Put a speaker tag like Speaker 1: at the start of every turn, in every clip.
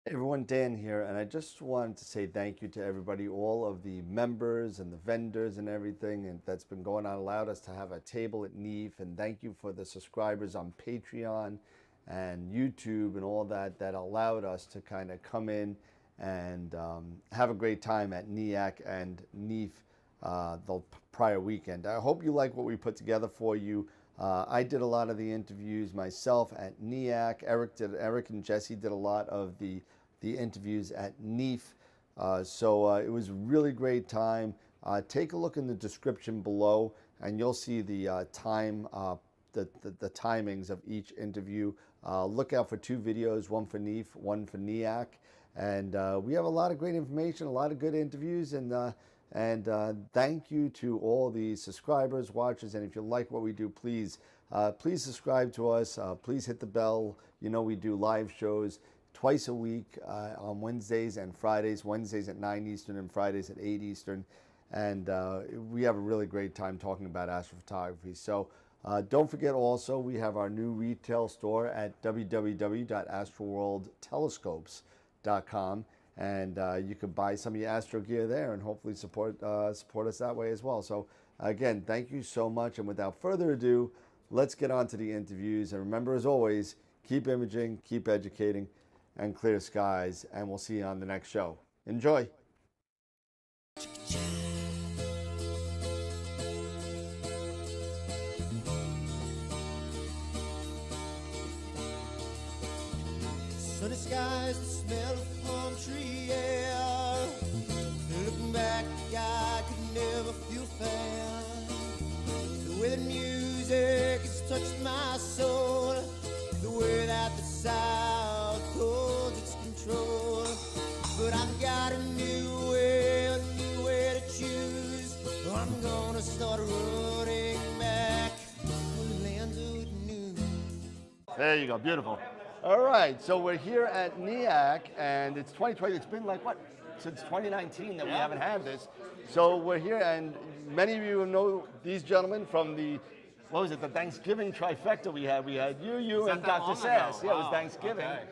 Speaker 1: Hey everyone, Dan here, and I just wanted to say thank you to everybody, all of the members and the vendors and everything and that's been going on, allowed us to have a table at NEAIC, and thank you for the subscribers on Patreon and YouTube and all that allowed us to kind of come in and have a great time at NEAIC and NEAIC the prior weekend. I hope you like what we put together for you. I did a lot of the interviews myself at NEAIC. Eric and Jesse did a lot of the interviews at NEAIC. So it was a really great time. Take a look in the description below, and you'll see the the timings of each interview. Look out for two videos, one for NEAIC, one for NEAIC. And we have a lot of great information, a lot of good interviews, and thank you to all the subscribers, watchers, and if you like what we do, please subscribe to us. Please hit the bell. You know we do live shows twice a week on Wednesdays and Fridays. Wednesdays at 9 Eastern and Fridays at 8 Eastern. And we have a really great time talking about astrophotography. So don't forget also, we have our new retail store at www.astroworldtelescopes.com. And you can buy some of your Astro gear there and hopefully support us that way as well. So again, thank you so much. And without further ado, let's get on to the interviews. And remember, as always, keep imaging, keep educating, and clear skies. And we'll see you on the next show. Enjoy.
Speaker 2: Sunny skies, the smell of palm tree air. Looking back, I could never feel fair. The way the music has touched my soul, the way that the South holds its control. But I've got a new way to choose. I'm gonna start running back to the land of new.
Speaker 1: There you go, beautiful. All right, so we're here at NEAIC, and it's 2020. It's been like, what, since 2019 that we haven't had this. So we're here, and many of you know these gentlemen from the, what was it, the Thanksgiving trifecta we had. We had you, and Dr. Sass. Yeah, it was Thanksgiving.
Speaker 3: Okay.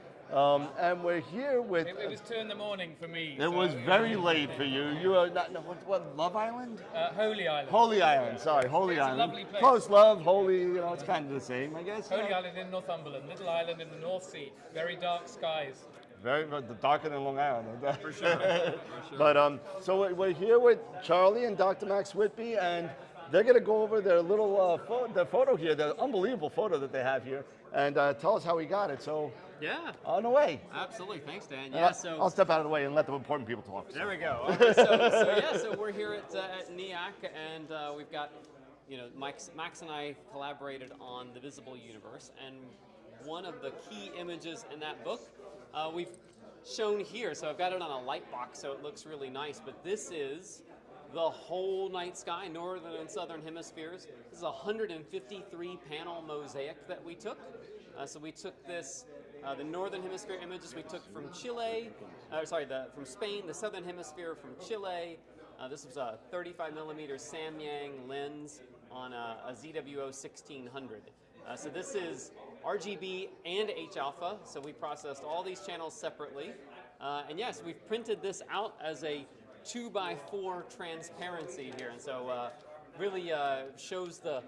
Speaker 1: And we're here with...
Speaker 3: It was 2 in the morning for me.
Speaker 1: It was very late for you. You are not, what, Love Island?
Speaker 3: Holy Island.
Speaker 1: Holy Island, sorry, Holy
Speaker 3: It's a
Speaker 1: Island.
Speaker 3: lovely place.
Speaker 1: Close Love, Holy, you know, it's kind of the same, I guess.
Speaker 3: Holy Island in Northumberland, little island in the North Sea, very dark skies.
Speaker 1: Very darker than Long Island.
Speaker 3: For sure. For sure.
Speaker 1: But so we're here with Charlie and Dr. Max Whitby, and they're going to go over their little photo here, the unbelievable photo that they have here, and tell us how we got it. So
Speaker 4: yeah,
Speaker 1: on the way.
Speaker 4: absolutely. Thanks, Dan. Yeah, so
Speaker 1: I'll step out of the way and let the important people talk.
Speaker 4: there we go. Okay, so we're here at NEAIC, and we've got, you know, Max and I collaborated on the visible universe, and one of the key images in that book we've shown here. So I've got it on a light box, so it looks really nice. But this is the whole night sky, northern and southern hemispheres. This is a 153 panel mosaic that we took. So we took this, the northern hemisphere images we took from Chile, from Spain, the southern hemisphere from Chile. This was a 35 millimeter Samyang lens on a ZWO 1600. So this is RGB and H alpha, so we processed all these channels separately. And yes, we've printed this out as a 2x4 transparency here, and so really shows the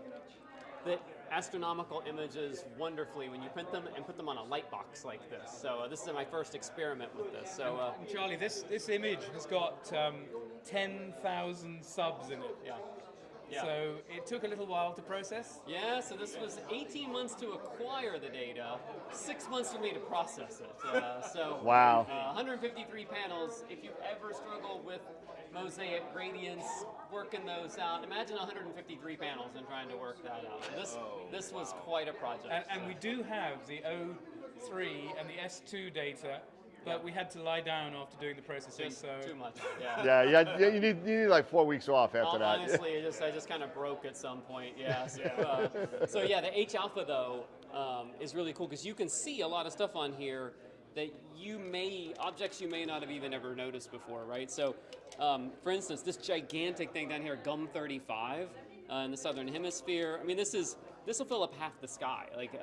Speaker 4: astronomical images wonderfully when you print them and put them on a light box like this. So this is my first experiment with this. So
Speaker 3: And Charlie, this image has got 10,000 subs in it.
Speaker 4: yeah.
Speaker 3: So it took a little while to process.
Speaker 4: Yeah, so this was 18 months to acquire the data, 6 months for me to process it. So
Speaker 1: Wow.
Speaker 4: 153 panels. If you ever struggle with mosaic gradients, working those out, imagine 153 panels and trying to work that out. This was quite a project.
Speaker 3: And we do have the O3 and the S2 data, but we had to lie down after doing the processing.
Speaker 4: Just
Speaker 3: So
Speaker 4: too much. Yeah.
Speaker 1: Yeah, you need like 4 weeks off after that.
Speaker 4: Honestly, I just kind of broke at some point. Yeah. So yeah, the H alpha though is really cool because you can see a lot of stuff on here that objects you may not have even ever noticed before, right? So, for instance, this gigantic thing down here, GUM 35 in the southern hemisphere. I mean, this will fill up half the sky. Like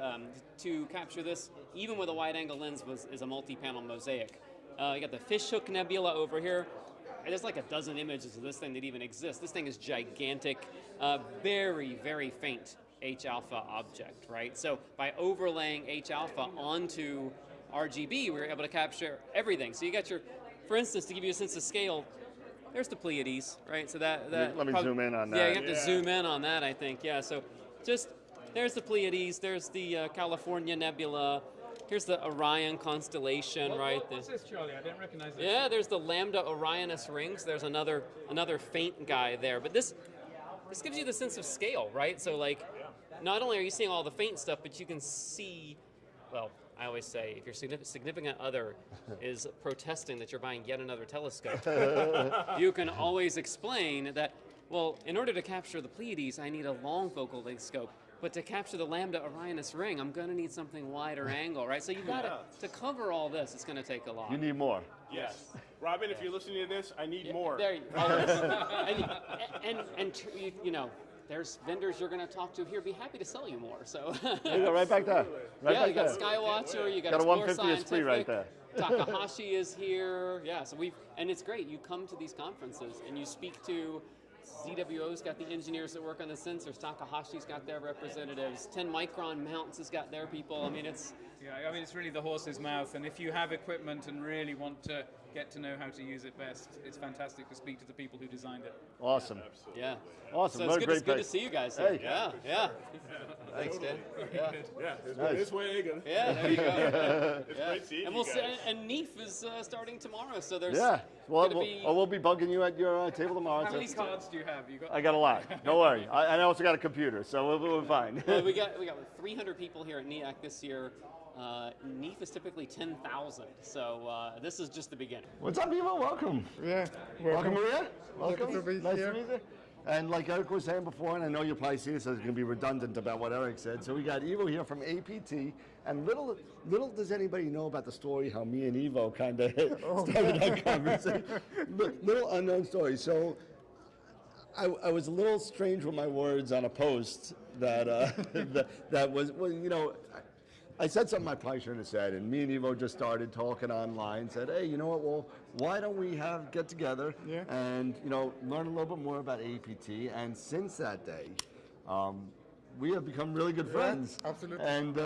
Speaker 4: to capture this, even with a wide-angle lens, is a multi-panel mosaic. You got the Fishhook Nebula over here. And there's like a dozen images of this thing that even exists. This thing is gigantic, very, very faint H-alpha object, right? So by overlaying H-alpha onto RGB, we were able to capture everything. So you got your, for instance, to give you a sense of scale, there's the Pleiades, right? So that
Speaker 1: Let me zoom in on that.
Speaker 4: Yeah, you have to zoom in on that, I think. Yeah, so just, there's the Pleiades, there's the California Nebula, here's the Orion constellation, right?
Speaker 3: What's this, Charlie? I didn't recognize this.
Speaker 4: Yeah, there's the Lambda Orionis rings. There's another faint guy there. But this gives you the sense of scale, right? So like, not only are you seeing all the faint stuff, but you can see, well, I always say, if your significant other is protesting that you're buying yet another telescope, you can always explain that, well, in order to capture the Pleiades, I need a long focal length scope. But to capture the Lambda Orionis ring, I'm going to need something wider angle, right? So you've got to cover all this, it's going to take a lot.
Speaker 1: You need more.
Speaker 5: Yes. Robin, if you're listening to this, I need more.
Speaker 4: There, always. and you know, there's vendors you're going to talk to here. Be happy to sell you more. So.
Speaker 1: There you go, right back there. Right
Speaker 4: yeah,
Speaker 1: back
Speaker 4: you got
Speaker 1: there.
Speaker 4: Skywatcher, you got
Speaker 1: a
Speaker 4: Explore
Speaker 1: 150 is free right there.
Speaker 4: Takahashi is here. Yeah, so and it's great. You come to these conferences and you speak to. ZWO's got the engineers that work on the sensors. Takahashi's got their representatives. 10 Micron Mounts has got their people. I mean, it's...
Speaker 3: Yeah, I mean, it's really the horse's mouth. And if you have equipment and really want to get to know how to use it best, it's fantastic to speak to the people who designed it.
Speaker 1: Awesome.
Speaker 4: Yeah.
Speaker 1: Awesome.
Speaker 4: So
Speaker 1: What a great
Speaker 4: it's good to
Speaker 1: place.
Speaker 4: see you guys.
Speaker 1: Hey.
Speaker 4: Yeah, yeah. Thanks, Dan. Yeah.
Speaker 5: Yeah,
Speaker 1: Nice.
Speaker 4: Yeah, there you go.
Speaker 5: It's great seeing
Speaker 4: And
Speaker 5: you
Speaker 4: we'll see,
Speaker 5: guys.
Speaker 4: and NEAIC is starting tomorrow, so there's
Speaker 1: Yeah. Well,
Speaker 4: gonna be...
Speaker 1: we'll be bugging you at your table tomorrow.
Speaker 3: How
Speaker 1: too.
Speaker 3: many cards do you have? You got?
Speaker 1: I got a lot. Don't worry. I also got a computer, so we're fine.
Speaker 4: Well, we got 300 people here at NEAIC this year. NEAIC is typically 10,000, so this is just the beginning.
Speaker 1: What's up, Ivo? Welcome.
Speaker 6: Yeah,
Speaker 1: Welcome, Maria. Welcome.
Speaker 6: to be
Speaker 1: Nice
Speaker 6: here.
Speaker 1: to meet you. And like Eric was saying before, and I know you'll probably see this, so it's going to be redundant about what Eric said. So we got Ivo here from APT, and little does anybody know about the story how me and Ivo kind of started that conversation. Little unknown story. So I was a little strange with my words on a post that that was, well, you know, I said something I probably shouldn't have said, and me and Ivo just started talking online, said, hey, you know what, well, why don't we get together and, you know, learn a little bit more about APT, and since that day, we have become really good friends.
Speaker 6: Absolutely.
Speaker 1: And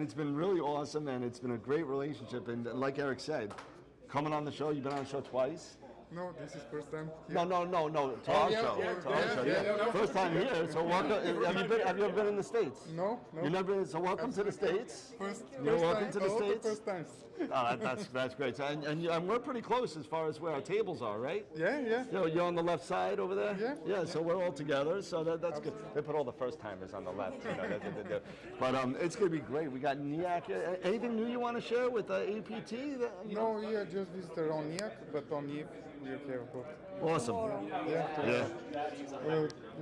Speaker 1: it's been really awesome, and it's been a great relationship, and like Eric said, coming on the show, you've been on the show twice.
Speaker 6: No, this is first time here.
Speaker 1: No, to our show. To our show, yeah. First time here, so welcome. Have you ever been in the States?
Speaker 6: No.
Speaker 1: You've never been, so welcome to the States.
Speaker 6: You're
Speaker 1: welcome to the States.
Speaker 6: First times.
Speaker 1: Oh, that's great. So, and we're pretty close as far as where our tables are, right?
Speaker 6: Yeah.
Speaker 1: You know, you're on the left side over there?
Speaker 6: Yeah.
Speaker 1: Yeah, so we're all together, so that's good. They put all the first timers on the left, you know. But it's going to be great. We got NEAIC. Anything new you want to share with APT?
Speaker 6: No, we are just visitor on NEAIC, but on NEAIC we're here both.
Speaker 1: Awesome.
Speaker 6: Yeah.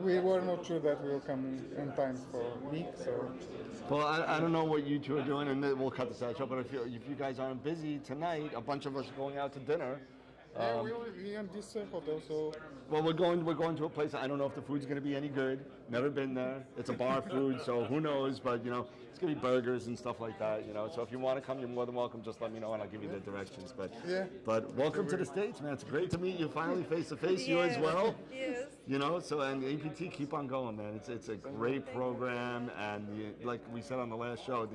Speaker 6: We were not sure that we will come in time for NEAIC, so...
Speaker 1: Well, I don't know what you two are doing, and then we'll cut this out, but if you guys aren't busy tonight, a bunch of us are going out to dinner.
Speaker 6: Yeah, we in this hotel, so...
Speaker 1: Well, we're going to a place. I don't know if the food's going to be any good. Never been there. It's a bar food, so who knows? But you know, it's going to be burgers and stuff like that. You know, so if you want to come, you're more than welcome. Just let me know, and I'll give you the directions. But welcome to the States, man. It's great to meet you finally face to face. You as well.
Speaker 7: Yes.
Speaker 1: You know, so and APT, keep on going, man. It's a great program, and like we said on the last show,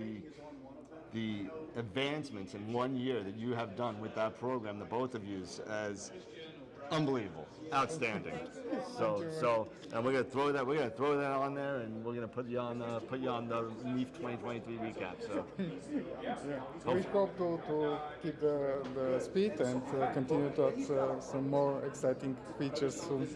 Speaker 1: the advancements in 1 year that you have done with that program, the both of you, as unbelievable, outstanding. So, and we're gonna throw that on there, and we're gonna put you on the NEAIC 2023 recap. So,
Speaker 6: We hope to keep the speed and continue to add some more exciting features soon.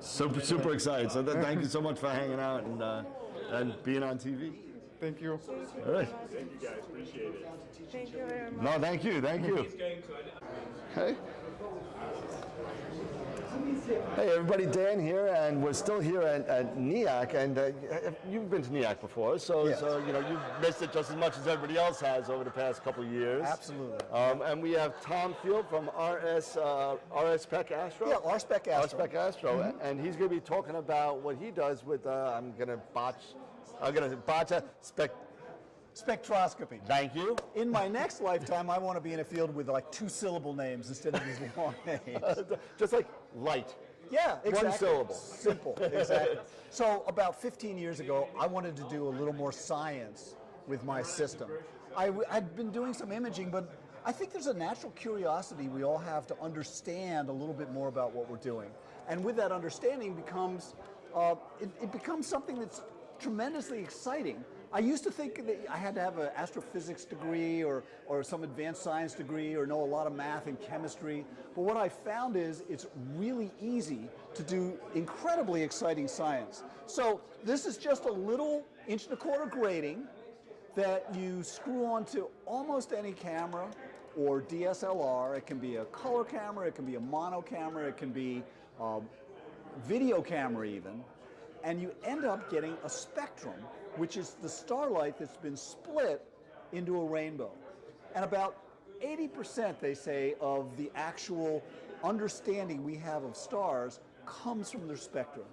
Speaker 1: super excited. So thank you so much for hanging out and being on TV.
Speaker 6: Thank you.
Speaker 1: All right.
Speaker 5: Thank you guys, appreciate it.
Speaker 7: Thank you very much.
Speaker 1: No, thank you. Okay. Hey everybody, Dan here, and we're still here at NEAIC, and you've been to NEAIC before, so you know you've missed it just as much as everybody else has over the past couple of years.
Speaker 8: Absolutely.
Speaker 1: And we have Tom Field from RSPEC Astro.
Speaker 8: Yeah, RSPEC Astro.
Speaker 1: RSPEC Astro, and he's going to be talking about what he does with I'm going to botch
Speaker 7: Spectroscopy.
Speaker 8: Thank you.
Speaker 7: In my next lifetime, I want to be in a field with like 2-syllable names instead of these long names.
Speaker 8: Just like light.
Speaker 7: Yeah, exactly.
Speaker 8: One syllable.
Speaker 7: Simple, exactly. So about 15 years ago, I wanted to do a little more science with my system. I'd been doing some imaging, but I think there's a natural curiosity we all have to understand a little bit more about what we're doing. And with that understanding becomes, it becomes something that's tremendously exciting. I used to think that I had to have an astrophysics degree or some advanced science degree or know a lot of math and chemistry. But what I found is it's really easy to do incredibly exciting science. So this is just a little 1.25" grating that you screw onto almost any camera or DSLR. It can be a color camera, it can be a mono camera, it can be a video camera even. And you end up getting a spectrum, which is the starlight that's been split into a rainbow. And about 80%, they say, of the actual understanding we have of stars comes from their spectrum.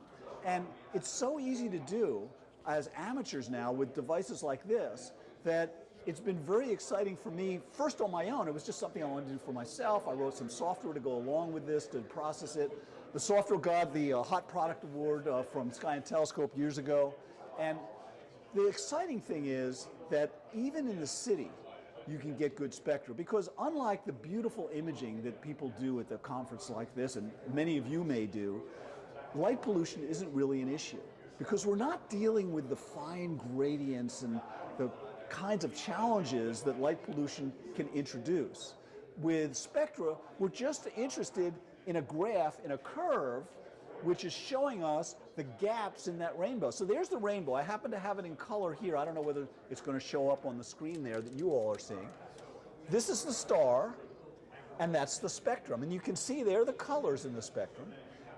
Speaker 7: And it's so easy to do as amateurs now with devices like this that it's been very exciting for me, first on my own. It was just something I wanted to do for myself. I wrote some software to go along with this to process it. The software got the Hot Product Award from Sky and Telescope years ago. And the exciting thing is that even in the city, you can get good spectra, because unlike the beautiful imaging that people do at the conference like this, and many of you may do, light pollution isn't really an issue, because we're not dealing with the fine gradients and the kinds of challenges that light pollution can introduce. With spectra, we're just interested in a graph, in a curve, which is showing us the gaps in that rainbow. So there's the rainbow. I happen to have it in color here. I don't know whether it's going to show up on the screen there that you all are seeing. This is the star, and that's the spectrum. And you can see there the colors in the spectrum.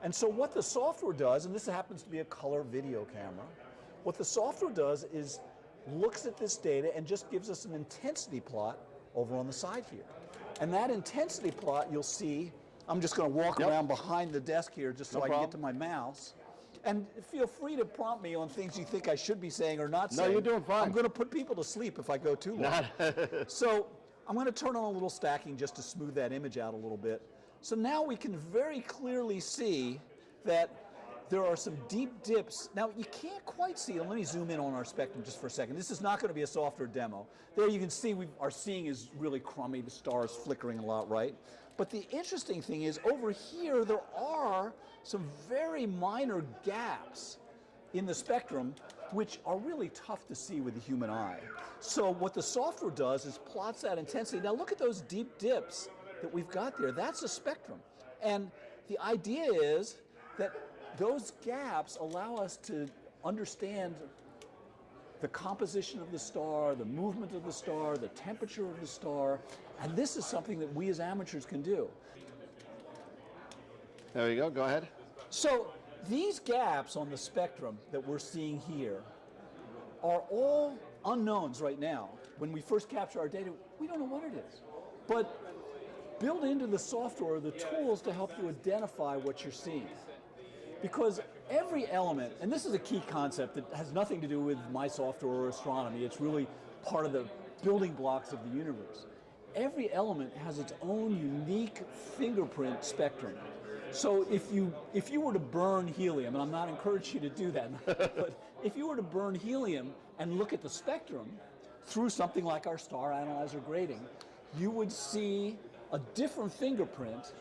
Speaker 7: And so what the software does, and this happens to be a color video camera, what the software does is looks at this data and just gives us an intensity plot over on the side here. And that intensity plot, you'll see, I'm just going to walk around behind the desk here just so I can get to my mouse. And feel free to prompt me on things you think I should be saying or not saying.
Speaker 8: No, you're doing fine.
Speaker 7: I'm going to put people to sleep if I go too long. So I'm going to turn on a little stacking just to smooth that image out a little bit. So now we can very clearly see that there are some deep dips. Now you can't quite see them. Let me zoom in on our spectrum just for a second. This is not going to be a software demo. There you can see our seeing is really crummy. The star is flickering a lot, right? But the interesting thing is over here there are some very minor gaps in the spectrum which are really tough to see with the human eye. So what the software does is plots that intensity. Now look at those deep dips that we've got there. That's a spectrum. And the idea is that those gaps allow us to understand the composition of the star, the movement of the star, the temperature of the star, and this is something that we as amateurs can do.
Speaker 1: There you go ahead.
Speaker 7: So these gaps on the spectrum that we're seeing here are all unknowns right now. When we first capture our data, we don't know what it is. But build into the software the tools to help you identify what you're seeing. Because every element, and this is a key concept that has nothing to do with my software or astronomy, it's really part of the building blocks of the universe. Every element has its own unique fingerprint spectrum. So if you were to burn helium, and I'm not encouraging you to do that, but if you were to burn helium and look at the spectrum through something like our star analyzer grating, you would see a different fingerprint,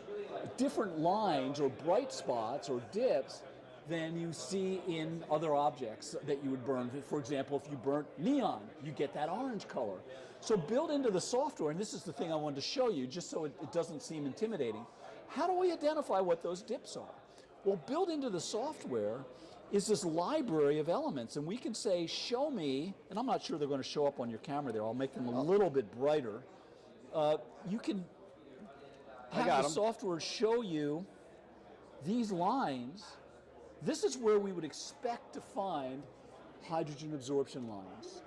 Speaker 7: different lines or bright spots or dips than you see in other objects that you would burn. For example, if you burnt neon, you get that orange color. So build into the software, and this is the thing I wanted to show you just so it doesn't seem intimidating. How do we identify what those dips are? Well, built into the software is this library of elements, and we can say, show me, and I'm not sure they're going to show up on your camera there, I'll make them a little bit brighter. You can have the software show you these lines. This is where we would expect to find hydrogen absorption lines.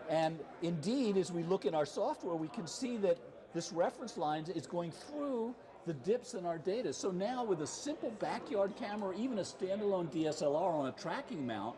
Speaker 7: And indeed, as we look in our software, we can see that this reference line is going through the dips in our data. So now with a simple backyard camera, or even a standalone DSLR on a tracking mount,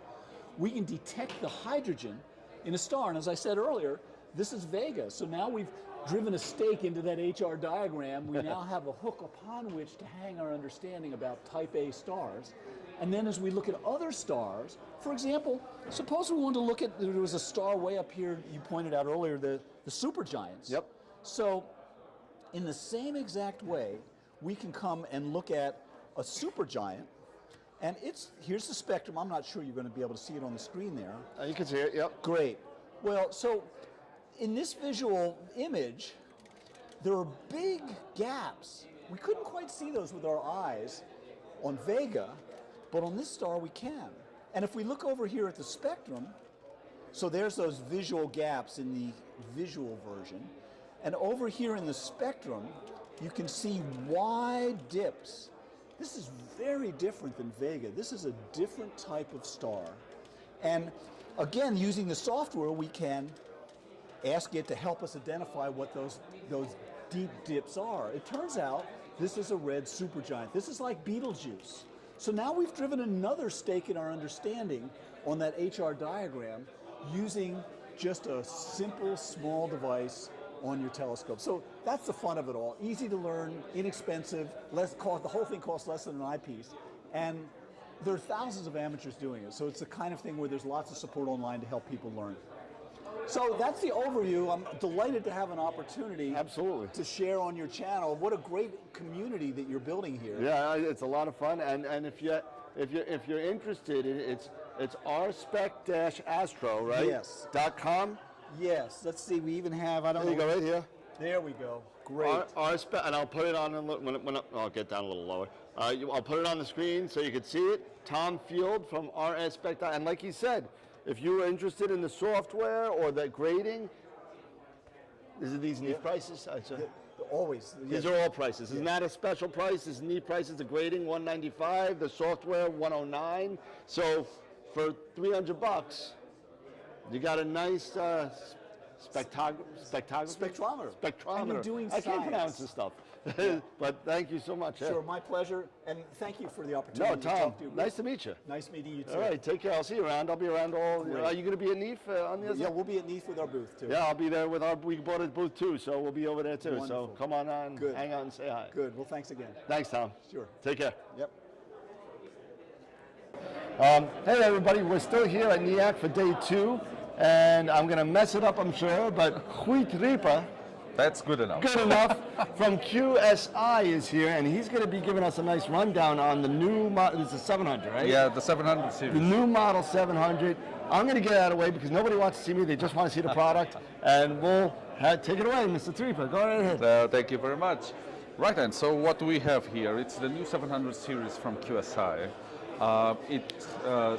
Speaker 7: we can detect the hydrogen
Speaker 8: in a star. And as I said earlier, this is Vega. So now we've driven a stake into that HR diagram. We now have a hook upon which to hang our understanding about type A stars. And then as we look at other stars, for example, suppose we wanted to look at, there was a star way up here, you pointed out earlier, the supergiants.
Speaker 1: Yep.
Speaker 8: So in the same exact way, we can come and look at a supergiant, and here's the spectrum. I'm not sure you're going to be able to see it on the screen there.
Speaker 1: You can see it, yep.
Speaker 8: Great. Well, so in this visual image, there are big gaps. We couldn't quite see those with our eyes on Vega, but on this star we can. And if we look over here at the spectrum, so there's those visual gaps in the visual version, and over here in the spectrum, you can see wide dips. This is very different than Vega. This is a different type of star. And again, using the software, we can ask it to help us identify what those deep dips are. It turns out this is a red supergiant. This is like Betelgeuse. So now we've driven another stake in our understanding on that HR diagram using just a simple, small device on your telescope. So that's the fun of it all. Easy to learn, inexpensive, less cost. The whole thing costs less than an eyepiece. And there are thousands of amateurs doing it. So it's the kind of thing where there's lots of support online to help people learn. So that's the overview. I'm delighted to have an opportunity
Speaker 1: Absolutely.
Speaker 8: to share on your channel. What a great community that you're building here.
Speaker 1: Yeah, it's a lot of fun, and if you're interested, it's RSPEC-Astro, right?
Speaker 8: Yes.
Speaker 1: .com.
Speaker 8: Yes. Let's see. We even have. I don't
Speaker 1: There
Speaker 8: know.
Speaker 1: you go, right here.
Speaker 8: There we go. Great.
Speaker 1: RSPEC, and I'll put it on I'll get down a little lower. I'll put it on the screen so you can see it. Tom Field from RSPEC, and like he said, if you were interested in the software or the grading, these neat prices.
Speaker 8: Always.
Speaker 1: These are all prices. It's not a special price. This is neat prices. The grading $195, the software $109. So for $300, you got a nice spectrometer.
Speaker 8: And you're doing
Speaker 1: I can't
Speaker 8: science.
Speaker 1: pronounce this stuff. But thank you so much.
Speaker 8: Sure, my pleasure, and thank you for the opportunity
Speaker 1: No,
Speaker 8: to
Speaker 1: Tom,
Speaker 8: talk to you.
Speaker 1: nice to meet you.
Speaker 8: Nice meeting you too.
Speaker 1: All right, take care. I'll see you around. I'll be around all.
Speaker 8: Great.
Speaker 1: Are you going to be at NEAIC on the other
Speaker 8: Yeah,
Speaker 1: side?
Speaker 8: we'll be at NEAIC with our booth too.
Speaker 1: Yeah, I'll be there with we bought a booth too, so we'll be over there too.
Speaker 8: Wonderful.
Speaker 1: So come on out and
Speaker 8: Good.
Speaker 1: hang out and say hi.
Speaker 8: Good. Well, thanks again.
Speaker 1: Thanks, Tom.
Speaker 8: Sure.
Speaker 1: Take care.
Speaker 8: Yep.
Speaker 1: Hey everybody, we're still here at NEAIC for day 2, and I'm going to mess it up, I'm sure, but Rui Tripa,
Speaker 9: that's good enough.
Speaker 1: Good enough, from QSI is here, and he's going to be giving us a nice rundown on the new model. This is 700, right?
Speaker 9: Yeah, the 700 series.
Speaker 1: The new model 700. I'm going to get out of the way because nobody wants to see me. They just want to see the product, and we'll take it away, Mr. Tripa. Go right ahead.
Speaker 9: Thank you very much. Right then, so what we have here, it's the new 700 series from QSI. It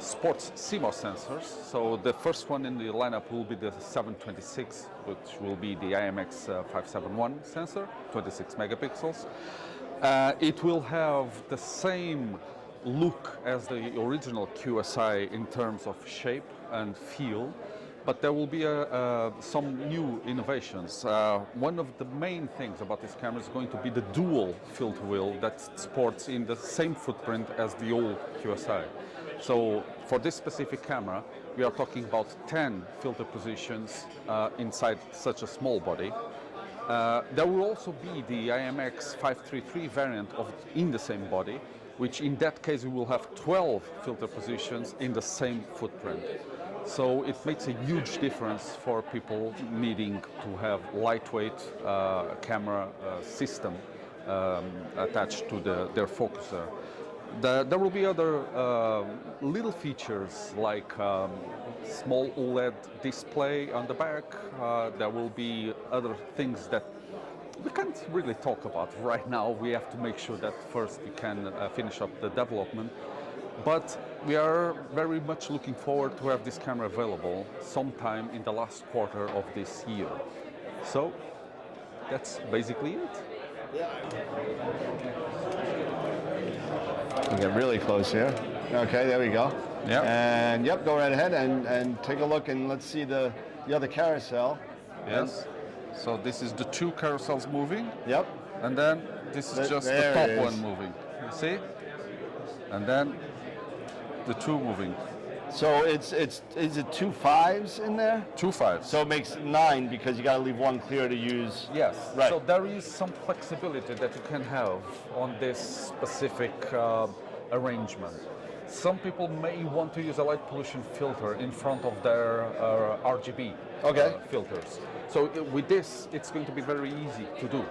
Speaker 9: sports CMOS sensors. So the first one in the lineup will be the 726, which will be the IMX 571 sensor, 26 megapixels. It will have the same look as the original QSI in terms of shape and feel, but there will be some new innovations. One of the main things about this camera is going to be the dual filter wheel that sports in the same footprint as the old QSI. So for this specific camera, we are talking about 10 filter positions inside such a small body. There will also be the IMX 533 variant in the same body, which in that case we will have 12 filter positions in the same footprint. So it makes a huge difference for people needing to have lightweight camera system attached to their focuser. There will be other little features like small OLED display on the back. There will be other things that we can't really talk about right now. We have to make sure that first we can finish up the development. But we are very much looking forward to have this camera available sometime in the last quarter of this year. So that's basically it.
Speaker 1: You get really close here. Okay, there we go.
Speaker 9: Yeah.
Speaker 1: And yep, go right ahead and take a look, and let's see the other carousel.
Speaker 9: Yes. So this is the two carousels moving.
Speaker 1: Yep.
Speaker 9: And then this is just the top one moving. You see? And then the two moving.
Speaker 1: So is it 2 5s in there?
Speaker 9: 2 5s.
Speaker 1: So it makes 9 because you got to leave one clear to use.
Speaker 9: Yes.
Speaker 1: Right.
Speaker 9: So there is some flexibility that you can have on this specific arrangement. Some people may want to use a light pollution filter in front of their RGB filters. So with this, it's going to be very easy to do.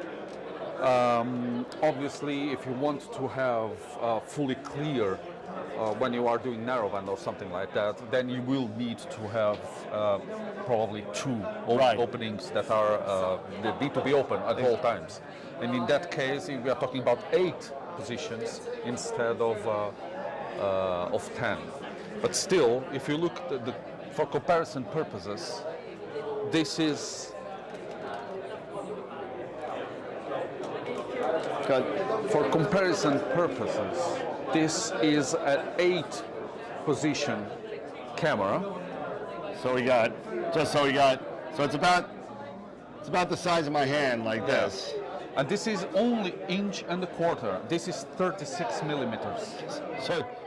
Speaker 9: Obviously, if you want to have fully clear when you are doing narrowband or something like that, then you will need to have probably 2 openings that are that need to be open at all times. And in that case, we are talking about 8 positions instead of 10. But still, if you look for comparison purposes, this is for comparison purposes, this is an 8 position camera.
Speaker 1: So it's about the size of my hand, like this.
Speaker 9: And this is only 1.25 inches. This is 36 millimeters.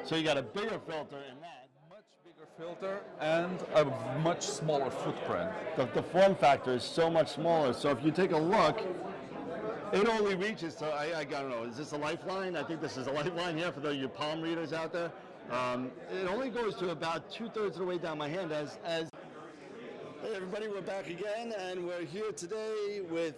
Speaker 1: So you got a bigger filter in that.
Speaker 9: Much bigger filter and a much smaller footprint.
Speaker 1: The form factor is so much smaller. So if you take a look, it only reaches to, I don't know, is this a lifeline? I think this is a lifeline here for your palm readers out there. It only goes to about 2/3 of the way down my hand as hey everybody, we're back again, and we're here today with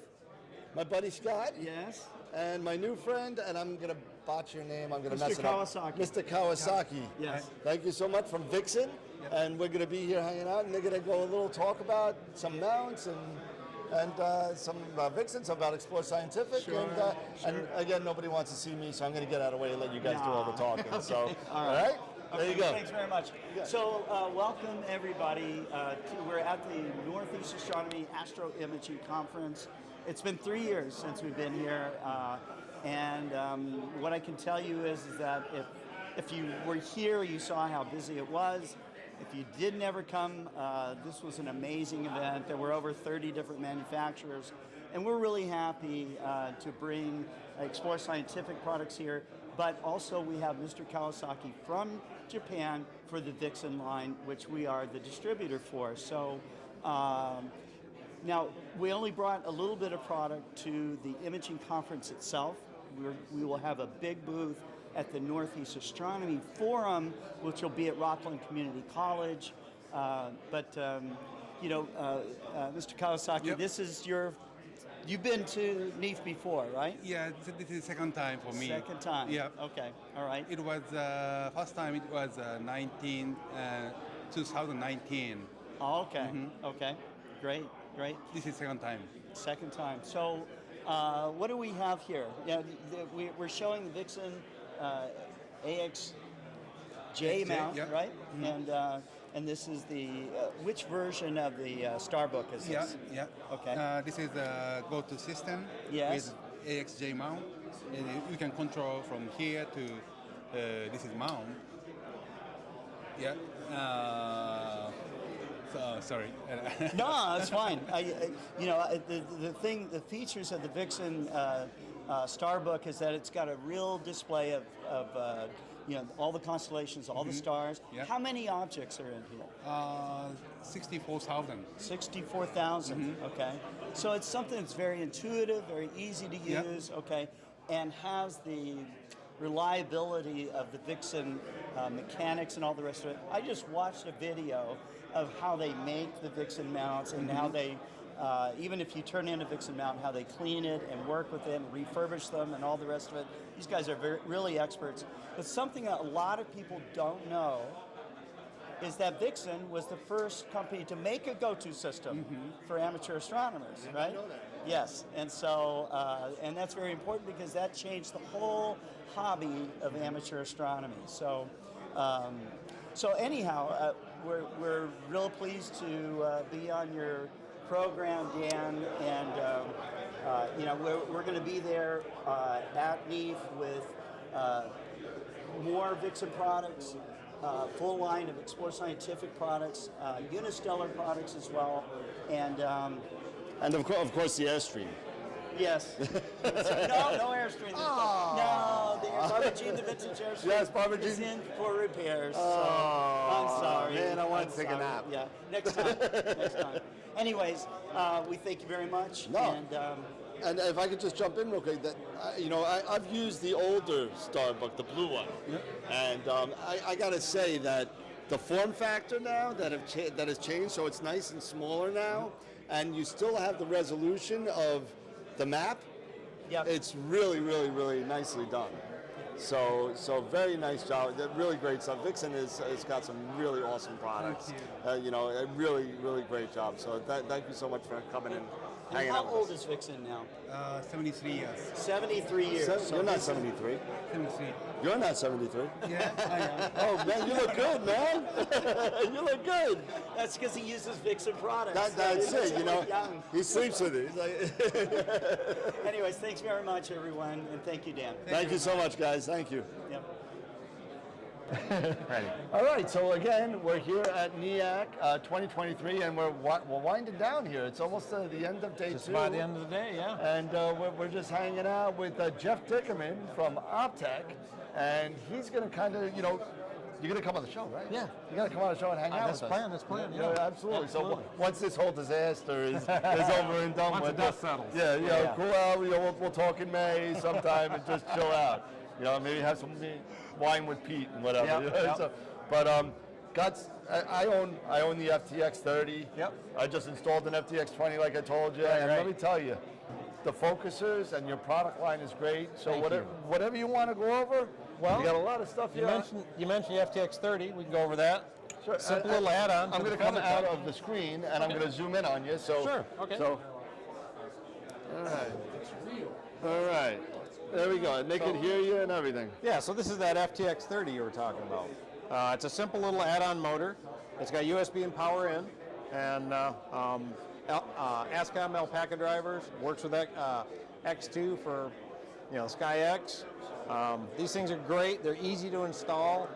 Speaker 1: my buddy Scott.
Speaker 8: Yes.
Speaker 1: And my new friend, and I'm going to botch your name, I'm going to mess it
Speaker 8: Kawasaki.
Speaker 1: up. Mr. Kawasaki.
Speaker 8: Yes.
Speaker 1: Thank you so much, from Vixen. And we're going to be here hanging out, and they're going to go a little talk about some mounts and some Vixen, some about Explore Scientific. And again, nobody wants to see me, so I'm going to get out of the way and let you guys do all the talking.
Speaker 8: Okay.
Speaker 1: So,
Speaker 8: all
Speaker 1: right? There you go.
Speaker 8: Thanks very much.
Speaker 1: Yeah.
Speaker 8: So welcome everybody. We're at the Northeast Astronomy Astro Imaging Conference. It's been 3 years since we've been here, and what I can tell you is that if you were here, you saw how busy it was. If you did never come, this was an amazing event. There were over 30 different manufacturers, and we're really happy to bring Explore Scientific products here, but also we have Mr. Kawasaki from Japan for the Vixen line, which we are the distributor for. So now, we only brought a little bit of product to the imaging conference itself. We will have a big booth at the Northeast Astronomy Forum, which will be at Rockland Community College. You know, Mr. Kawasaki, this is you've been to NEAIC before, right?
Speaker 10: Yeah, this is the second time for me.
Speaker 8: Second time?
Speaker 10: Yeah.
Speaker 8: Okay, all right.
Speaker 10: It was, first time it was 2019.
Speaker 8: Oh, okay, okay, great. Great.
Speaker 10: This is second time.
Speaker 8: Second time. So, what do we have here? Yeah, we're showing the Vixen AXJ mount, right? And this is the which version of the Starbook is this?
Speaker 10: Yeah.
Speaker 8: Okay.
Speaker 10: This is the go-to system
Speaker 8: with
Speaker 10: AXJ mount. And you can control from here to this is mount. Yeah. Sorry.
Speaker 8: No, it's fine. You know, the features of the Vixen Starbook is that it's got a real display of you know, all the constellations, all the stars.
Speaker 10: Yeah.
Speaker 8: How many objects are in here?
Speaker 10: 64,000.
Speaker 8: 64,000. Okay. So it's something that's very intuitive, very easy to use. Okay, and has the reliability of the Vixen mechanics and all the rest of it. I just watched a video of how they make the Vixen mounts and how they, even if you turn in a Vixen mount, how they clean it and work with it and refurbish them and all the rest of it. These guys are really experts. But something that a lot of people don't know is that Vixen was the first company to make a go-to system for amateur astronomers, right? I know that. Yes, and so, and that's very important because that changed the whole hobby of amateur astronomy. So, so anyhow, we're real pleased to be on your program, Dan, and you know, we're going to be there at NEAIC with more Vixen products, full line of Explore Scientific products, Unistellar products as well, and
Speaker 1: of course the Airstream.
Speaker 11: Yes. No Airstream this time. No, the Barbara Jean, the vintage Airstream
Speaker 1: Yes, Barbara
Speaker 11: is
Speaker 1: Jean.
Speaker 11: in for repairs. So
Speaker 1: Oh,
Speaker 11: I'm sorry.
Speaker 1: man, I wanted
Speaker 11: I'm
Speaker 1: to take a
Speaker 11: sorry.
Speaker 1: nap.
Speaker 11: Yeah, next time. Next time. Anyways, we thank you very much.
Speaker 1: No.
Speaker 11: And
Speaker 1: And if I could just jump in real quick, that I've used the older Starbuck, the blue one, and I got to say that the form factor now that has changed, so it's nice and smaller now, and you still have the resolution of the map.
Speaker 11: Yep.
Speaker 1: It's really, really, really nicely done. So very nice job. Really great stuff. Vixen has got some really awesome products.
Speaker 3: Thank
Speaker 1: you. A really, really great job. So thank you so much for coming and hanging
Speaker 11: how
Speaker 1: out with
Speaker 11: old
Speaker 1: us.
Speaker 11: is Vixen now?
Speaker 10: 73 years.
Speaker 11: 73 years.
Speaker 1: You're not 73.
Speaker 10: 73.
Speaker 1: You're not 73.
Speaker 10: Yeah, I am.
Speaker 1: Oh man, you look good, man. You look good.
Speaker 11: That's because he uses Vixen products.
Speaker 1: That's
Speaker 11: He looks
Speaker 1: it.
Speaker 11: young.
Speaker 1: He sleeps with it. He's like
Speaker 11: Anyways, thanks very much, everyone, and thank you, Dan.
Speaker 1: Thank you so much, guys. Thank you.
Speaker 11: Yep.
Speaker 1: All right, so again, we're here at NEAIC 2023, and we're winding down here. It's almost the end of day
Speaker 12: Just
Speaker 1: 2.
Speaker 12: about the end of the day, yeah.
Speaker 1: And we're just hanging out with Jeff Dickerman from Optec, and he's going to kind of, you're going to come on the show, right?
Speaker 12: Yeah.
Speaker 1: You're going to come on the show and hang out
Speaker 12: That's
Speaker 1: with us.
Speaker 12: That's plan,
Speaker 1: Yeah,
Speaker 12: yeah.
Speaker 1: absolutely.
Speaker 12: Absolutely.
Speaker 1: So once this whole disaster is over and done
Speaker 12: Once
Speaker 1: with,
Speaker 12: the dust settles.
Speaker 1: Yeah, cool out. We'll talk in May sometime and just chill out. Maybe have some wine with Pete and whatever.
Speaker 12: Yep.
Speaker 1: So, but I own the FTX 30.
Speaker 12: Yep.
Speaker 1: I just installed an FTX 20, like I told you, and let me tell you, the focusers and your product line is great. So whatever you want to go over,
Speaker 12: Well,
Speaker 1: you got a lot of stuff here.
Speaker 12: You mentioned the FTX 30. We can go over that.
Speaker 1: Sure.
Speaker 12: Simple little add-on.
Speaker 1: I'm going to come out of the screen and I'm going to zoom in on you. So
Speaker 12: Sure. Okay.
Speaker 1: So, all right. There we go. They can hear you and everything.
Speaker 12: Yeah, so this is that FTX 30 you were talking about. It's a simple little add-on motor. It's got USB and power in, and ASCOM alpaca drivers. Works with X2 for SkyX. These things are great. They're easy to install.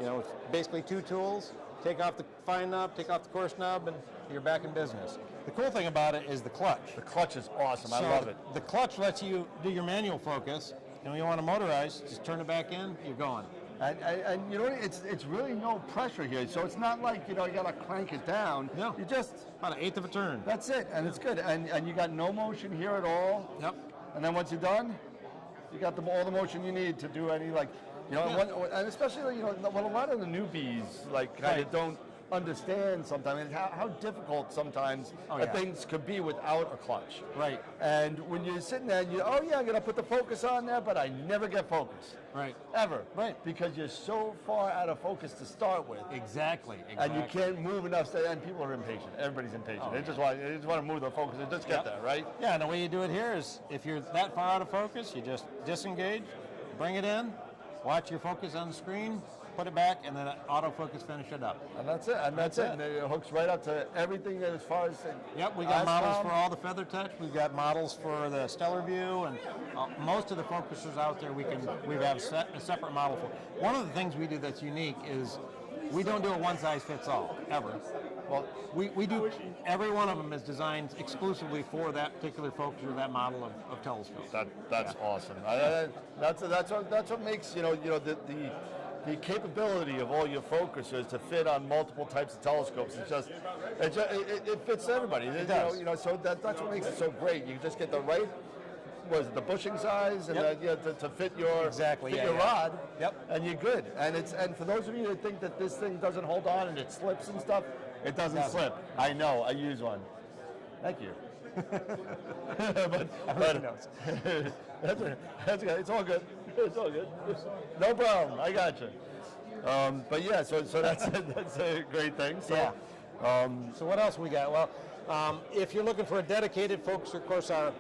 Speaker 12: It's basically 2 tools. Take off the fine knob, take off the coarse knob, and you're back in business. The cool thing about it is the clutch.
Speaker 1: The clutch is awesome. I
Speaker 12: So
Speaker 1: love it.
Speaker 12: The clutch lets you do your manual focus, and when you want to motorize, just turn it back in, you're going.
Speaker 1: And it's really no pressure here. So it's not like you got to crank it down.
Speaker 12: No.
Speaker 1: You just
Speaker 12: About 1/8 of a turn.
Speaker 1: That's it, and it's good. And you got no motion here at all.
Speaker 12: Yep.
Speaker 1: And then once you're done, you got all the motion you need to do any and especially what a lot of the newbies kind of don't understand sometimes is how difficult sometimes things could be without a clutch.
Speaker 12: Right.
Speaker 1: And when you're sitting there, I'm going to put the focus on there, but I never get focus.
Speaker 12: Right.
Speaker 1: Ever.
Speaker 12: Right.
Speaker 1: Because you're so far out of focus to start with.
Speaker 12: Exactly.
Speaker 1: And you can't move enough, and people are impatient. Everybody's impatient. They just want to move the focus and just get there, right?
Speaker 12: Yeah, and the way you do it here is if you're that far out of focus, you just disengage, bring it in, watch your focus on the screen, put it back, and then autofocus finish it up.
Speaker 1: And that's it. And that's it. And it hooks right up to everything as far as.
Speaker 12: Yep, we got models for all the feather touch. We've got models for the stellar view, and most of the focusers out there we have a separate model for. One of the things we do that's unique is we don't do a one size fits all ever. Well, we do. Every one of them is designed exclusively for that particular focuser, that model of telescope.
Speaker 1: That's awesome. That's what makes the capability of all your focusers to fit on multiple types of telescopes. It fits everybody.
Speaker 12: It does.
Speaker 1: So that's what makes it so great. You just get the right. Was it the bushing size and to fit your rod?
Speaker 12: Yep.
Speaker 1: And you're good. And for those of you that think that this thing doesn't hold on and it slips and stuff, it doesn't slip. I know. I use one. Thank you. but that's good. It's all good. It's all good. No problem. I got you. But yeah, so that's a great thing. So,
Speaker 12: yeah. So what else we got? Well, if you're looking for a dedicated focuser, of course, our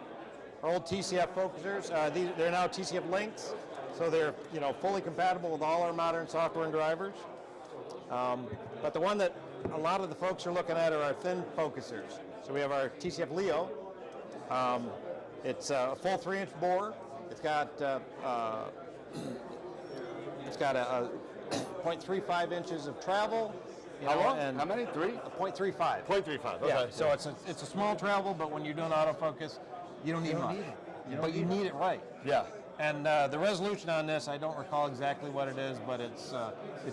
Speaker 12: old TCF focusers, they're now TCF Lynx, so they're fully compatible with all our modern software and drivers. But the one that a lot of the folks are looking at are our thin focusers. So we have our TCF Leo. It's a full 3-inch bore. It's got a 0.35 inches of travel.
Speaker 1: How long?
Speaker 12: And
Speaker 1: how many? 3?
Speaker 12: 0.35.
Speaker 1: 0.35. Okay.
Speaker 12: Yeah. So it's a small travel, but when you're doing autofocus, You don't need much, but you need it right.
Speaker 1: Yeah.
Speaker 12: And the resolution on this, I don't recall exactly what it is, but it's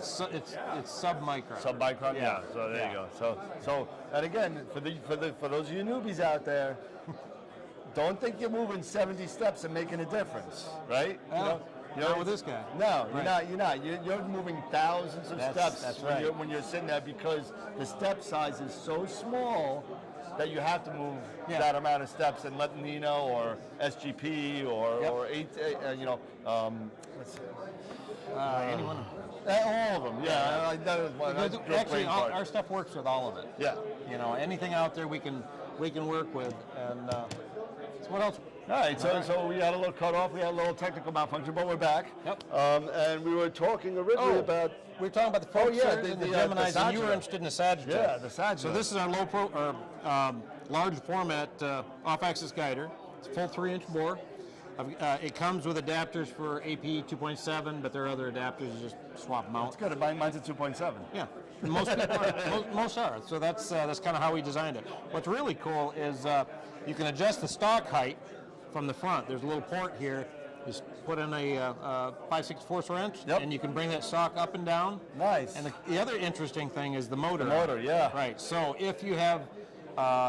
Speaker 12: sub-micron.
Speaker 1: Sub-micron, yeah. So there you go. So and again, for those of you newbies out there, don't think you're moving 70 steps and making a difference, right?
Speaker 12: Not with this guy.
Speaker 1: No,
Speaker 12: Right.
Speaker 1: you're not. You're moving thousands of steps
Speaker 12: that's
Speaker 1: when,
Speaker 12: right.
Speaker 1: when you're sitting there, because the step size is so small that you have to move that amount of steps, and let Nino or SGP or
Speaker 12: Anyone.
Speaker 1: All of them. Yeah, that was one. That's
Speaker 12: Actually, our stuff works with all of it.
Speaker 1: Yeah.
Speaker 12: Anything out there we can work with, and so what else?
Speaker 1: All right, so we had a little cut off, we had a little technical malfunction, but we're back.
Speaker 12: Yep.
Speaker 1: And we were talking originally about...
Speaker 12: We were talking about the focusers and the Geminis, and you were interested in the Sagittarius.
Speaker 1: Yeah, the Sagittarius.
Speaker 12: So this is our large format off-axis guider. It's a full 3-inch bore. It comes with adapters for AP 2.7, but there are other adapters. You just swap them out.
Speaker 1: It's good. Mine's a 2.7.
Speaker 12: Yeah, most people are. Most are. So that's kind of how we designed it. What's really cool is you can adjust the stock height from the front. There's a little port here. Just put in a 5/64 inch, and you can bring that stock up and down.
Speaker 1: Nice.
Speaker 12: And the other interesting thing is the motor.
Speaker 1: The motor, yeah.
Speaker 12: Right. So if you have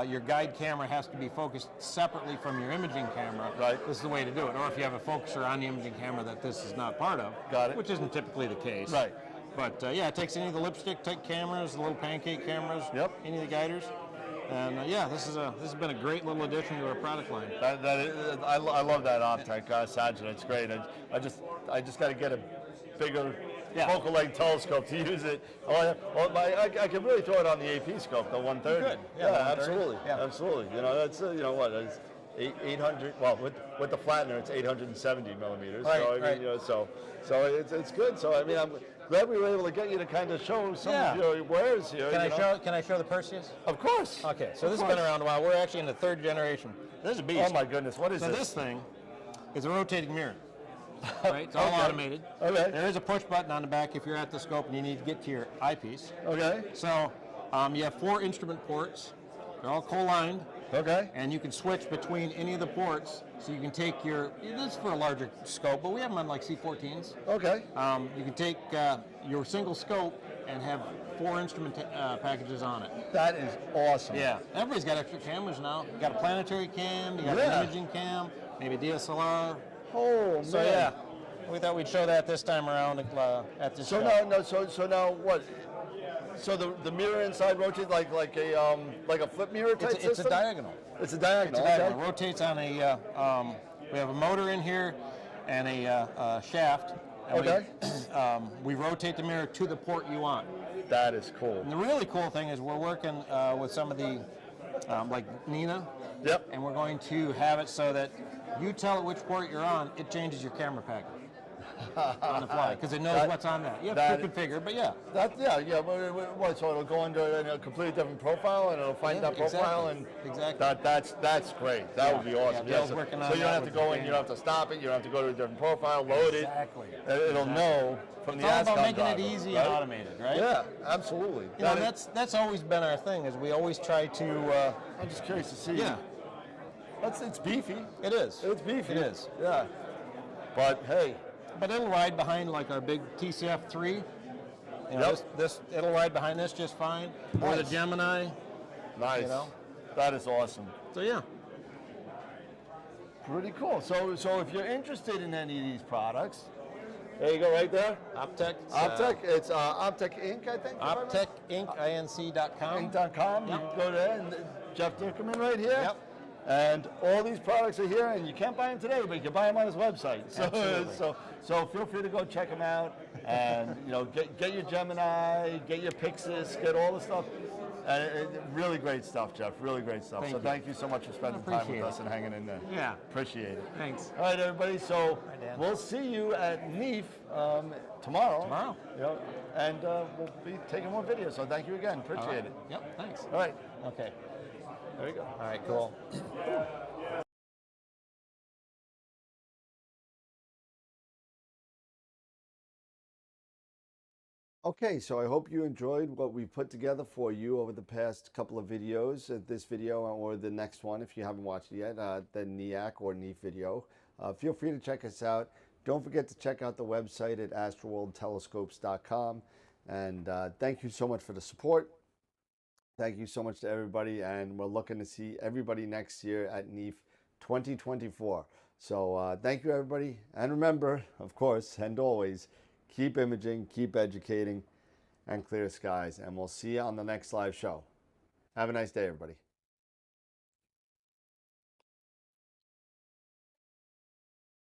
Speaker 12: your guide camera has to be focused separately from your imaging camera.
Speaker 1: Right.
Speaker 12: This is the way to do it. Or if you have a focuser on the imaging camera that this is not part of.
Speaker 1: Got it.
Speaker 12: Which isn't typically the case.
Speaker 1: Right.
Speaker 12: But yeah, it takes any of the lipstick type cameras, the little pancake cameras.
Speaker 1: Yep.
Speaker 12: Any of the guiders. And yeah, this has been a great little addition to our product line.
Speaker 1: I love that Optec Sagittarius. It's great. I just got to get a bigger focal length telescope to use it. I can really throw it on the AP scope, the 130.
Speaker 12: Good.
Speaker 1: Yeah, absolutely. Yeah. Absolutely. That's it's 800. Well, with the flattener, it's 870 millimeters.
Speaker 12: Right,
Speaker 1: so I mean, so it's good. So I mean, I'm glad we were able to get you to kind of show some of your wares here.
Speaker 12: Can I show the Perseus?
Speaker 1: Of course.
Speaker 12: Okay. So this has been around a while. We're actually in the 3rd generation. This is a beast.
Speaker 1: Oh my goodness! What is this?
Speaker 12: So this thing is a rotating mirror. Right? It's all automated.
Speaker 1: Okay.
Speaker 12: There is a push button on the back if you're at the scope and you need to get to your eyepiece.
Speaker 1: Okay.
Speaker 12: So you have 4 instrument ports. They're all co-lined.
Speaker 1: Okay.
Speaker 12: And you can switch between any of the ports. So you can take this is for a larger scope, but we have them on like C14s.
Speaker 1: Okay.
Speaker 12: You can take your single scope and have 4 instrument packages on it.
Speaker 1: That is awesome.
Speaker 12: Yeah. Everybody's got extra cameras now. You got a planetary cam, you got an imaging cam, maybe DSLR.
Speaker 1: Oh, man.
Speaker 12: So yeah, we thought we'd show that this time around at this show.
Speaker 1: So now what? So the mirror inside rotates like a flip mirror type system?
Speaker 12: It's a diagonal.
Speaker 1: It's a diagonal.
Speaker 12: It's a diagonal. It rotates on a. We have a motor in here and a shaft. And we rotate the mirror to the port you want.
Speaker 1: That is cool.
Speaker 12: And the really cool thing is we're working with some of the like Nina.
Speaker 1: Yep.
Speaker 12: And we're going to have it so that you tell it which port you're on, it changes your camera package on the fly because it knows what's on that. You have to configure, but yeah.
Speaker 1: So it'll go into a completely different profile, and it'll find that profile, and that's great. That would be awesome.
Speaker 12: Bill's working on
Speaker 1: so you don't have to go in, you don't have to stop it, you don't have to go to a different profile, load it. It'll know from the ASCOM
Speaker 12: It's all about making
Speaker 1: driver,
Speaker 12: it easy and automated, right?
Speaker 1: Yeah, absolutely.
Speaker 12: That's always been our thing. Is we always try to.
Speaker 1: I'm just curious to see.
Speaker 12: Yeah.
Speaker 1: It's beefy.
Speaker 12: It is.
Speaker 1: It's beefy.
Speaker 12: It is.
Speaker 1: Yeah. But hey.
Speaker 12: But it'll ride behind like our big TCF3. This it'll ride behind this just fine. Or the Gemini.
Speaker 1: Nice. That is awesome.
Speaker 12: So yeah.
Speaker 1: Pretty cool. So if you're interested in any of these products, there you go right there.
Speaker 12: Optec.
Speaker 1: It's Optec Inc. I think.
Speaker 12: Optec Inc. Inc.com.
Speaker 1: Inc.com. You can go there, and Jeff Dickerman right here.
Speaker 12: Yep.
Speaker 1: And all these products are here, and you can't buy them today, but you can buy them on his website. So feel free to go check them out, and get your Gemini, get your Pixis, get all the stuff. And really great stuff, Jeff. Really great stuff. Thank you so much for spending time with us and hanging in there.
Speaker 12: Yeah.
Speaker 1: Appreciate it.
Speaker 12: Thanks.
Speaker 1: All right, everybody. So we'll see you at NEAIC tomorrow. And we'll be taking more videos. So thank you again. Appreciate it.
Speaker 12: Yep. Thanks.
Speaker 1: All right.
Speaker 12: Okay.
Speaker 1: There you go.
Speaker 12: All right. Cool.
Speaker 1: Okay, so I hope you enjoyed what we put together for you over the past couple of videos. This video or the next one, if you haven't watched it yet, the NEAIC or NEAIC video. Feel free to check us out. Don't forget to check out the website at astroworldtelescopes.com. And thank you so much for the support. Thank you so much to everybody. And we're looking to see everybody next year at NEAIC 2024. So thank you, everybody. And remember, of course, and always, keep imaging, keep educating, and clear skies. And we'll see you on the next live show. Have a nice day, everybody.